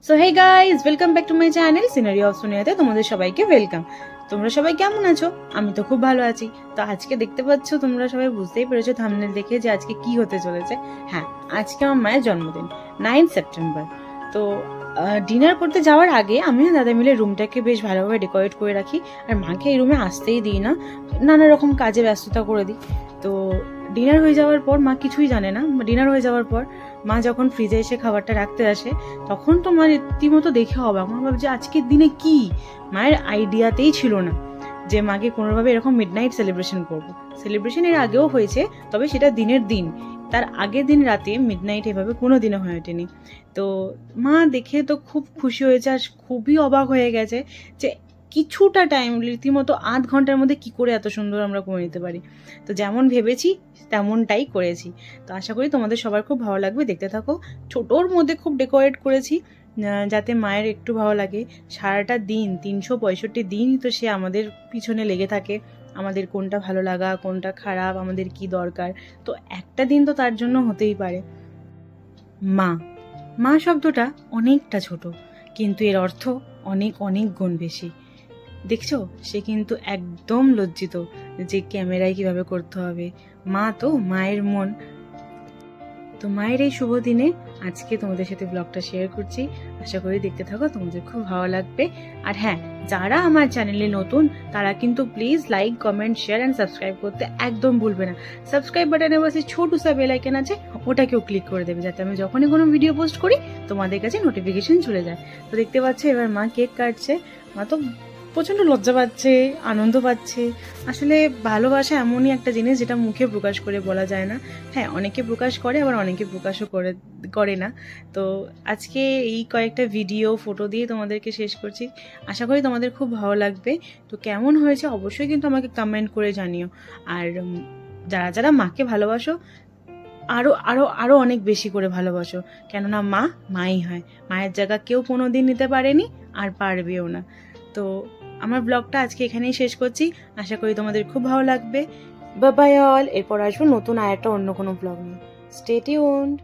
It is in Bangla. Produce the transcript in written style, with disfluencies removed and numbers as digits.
So hey guys, welcome back to my channel scenery of সোনিয়াতে তোমাদের সবাইকে ওয়েলকাম। তোমরা সবাই কেমন আছো? আমি তো খুব ভালো আছি। তো আজকে দেখতে পাচ্ছ, তোমরা সবাই বুঝতেই পেরেছো থাম্বনেল দেখে যে আজকে কি হতে চলেছে। হ্যাঁ, আজকে আমার মায়ের জন্মদিন, 9 সেপ্টেম্বর। তো ডিনার করতে যাওয়ার আগে আমি আর দাদা মিলে রুমটাকে বেশ ভালোভাবে ডেকোরেট করে রাখি। আর মাকে এই রুমে আসতেই দিই না, নানা রকম কাজে ব্যস্ততা করে দিই। তো ডিনার হয়ে যাওয়ার পর মা কিছুই জানে না। ডিনার হয়ে যাওয়ার পর মা যখন ফ্রিজে এসে খাবারটা রাখতে আসে, তখন তো মা রীতিমতো দেখে অবাক। মা ভাবছে আজকের দিনে কি, মায়ের আইডিয়াতেই ছিল না যে মাকে কোনোভাবে এরকম মিডনাইট সেলিব্রেশন করবো। সেলিব্রেশন এর আগেও হয়েছে, তবে সেটা দিনের দিন, তার আগের দিন রাতে মিডনাইট এভাবে কোনো দিনও হয়ে ওঠেনি। তো মা দেখে তো খুব খুশি হয়েছে আর খুবই অবাক হয়ে গেছে যে কিছুটা টাইম, রীতিমতো আধ ঘন্টার মধ্যে কি করে এত সুন্দর আমরা করে নিতে পারি। তো যেমন ভেবেছি তেমনটাই করেছি। তো আশা করি তোমাদের সবার খুব ভালো লাগবে, দেখতে থাকো। ছোটোর মধ্যে খুব ডেকোরেট করেছি যাতে মায়ের একটু ভালো লাগে। সারাটা দিন 365 দিনই তো সে আমাদের পিছনে লেগে থাকে, আমাদের কোনটা ভালো লাগা কোনটা খারাপ, আমাদের কি দরকার। তো একটা দিন তো তার জন্য হতেই পারে। মা মা শব্দটা অনেকটা ছোট, কিন্তু এর অর্থ অনেক অনেক গুণ বেশি। দেখছো, সে কিন্তু একদম লজ্জিত যে ক্যামেরায় কিভাবে করতে হবে। মা তো মায়ের মন। তো মায়ের এই শুভ দিনে আজকে তোমাদের সাথে ব্লগটা শেয়ার করছি। আশা করি দেখতে থাকো, তোমাদের খুব ভালো লাগবে। আর হ্যাঁ, যারা আমার চ্যানেলে নতুন তারা কিন্তু please like, comment, share and subscribe করতে একদম ভুলবে না। সাবস্ক্রাইব বাটনে বসে ছোট সা বেল আইকন আছে, ওটাকেও ক্লিক করে দেবে যাতে আমি যখনই কোনো ভিডিও পোস্ট করি তোমাদের কাছে নোটিফিকেশন চলে যায়। তো দেখতে পাচ্ছ এবার মা কেক কাটছে। মা তো প্রচণ্ড লজ্জা পাচ্ছে, আনন্দ পাচ্ছে। আসলে ভালোবাসা এমনই একটা জিনিস যেটা মুখে প্রকাশ করে বলা যায় না। হ্যাঁ, অনেকে প্রকাশ করে, আবার অনেকে প্রকাশও করে না। তো আজকে এই কয়েকটা ভিডিও ফটো দিয়ে তোমাদেরকে শেষ করছি। আশা করি তোমাদের খুব ভালো লাগবে। তো কেমন হয়েছে অবশ্যই কিন্তু আমাকে কমেন্ট করে জানিও। আর যারা যারা মাকে ভালোবাসো, আরও আরও আরও অনেক বেশি করে ভালোবাসো, কেননা মা মাই হয়। মায়ের জায়গা কেউ কোনো দিন নিতে পারেনি আর পারবেও না। তো আমার ব্লগটা আজকে এখানেই শেষ করছি। আশা করি তোমাদের খুব ভালো লাগবে। Bye bye all. এরপর আসবো নতুন আর একটা অন্য কোনো ব্লগ নিয়ে। Stay tuned.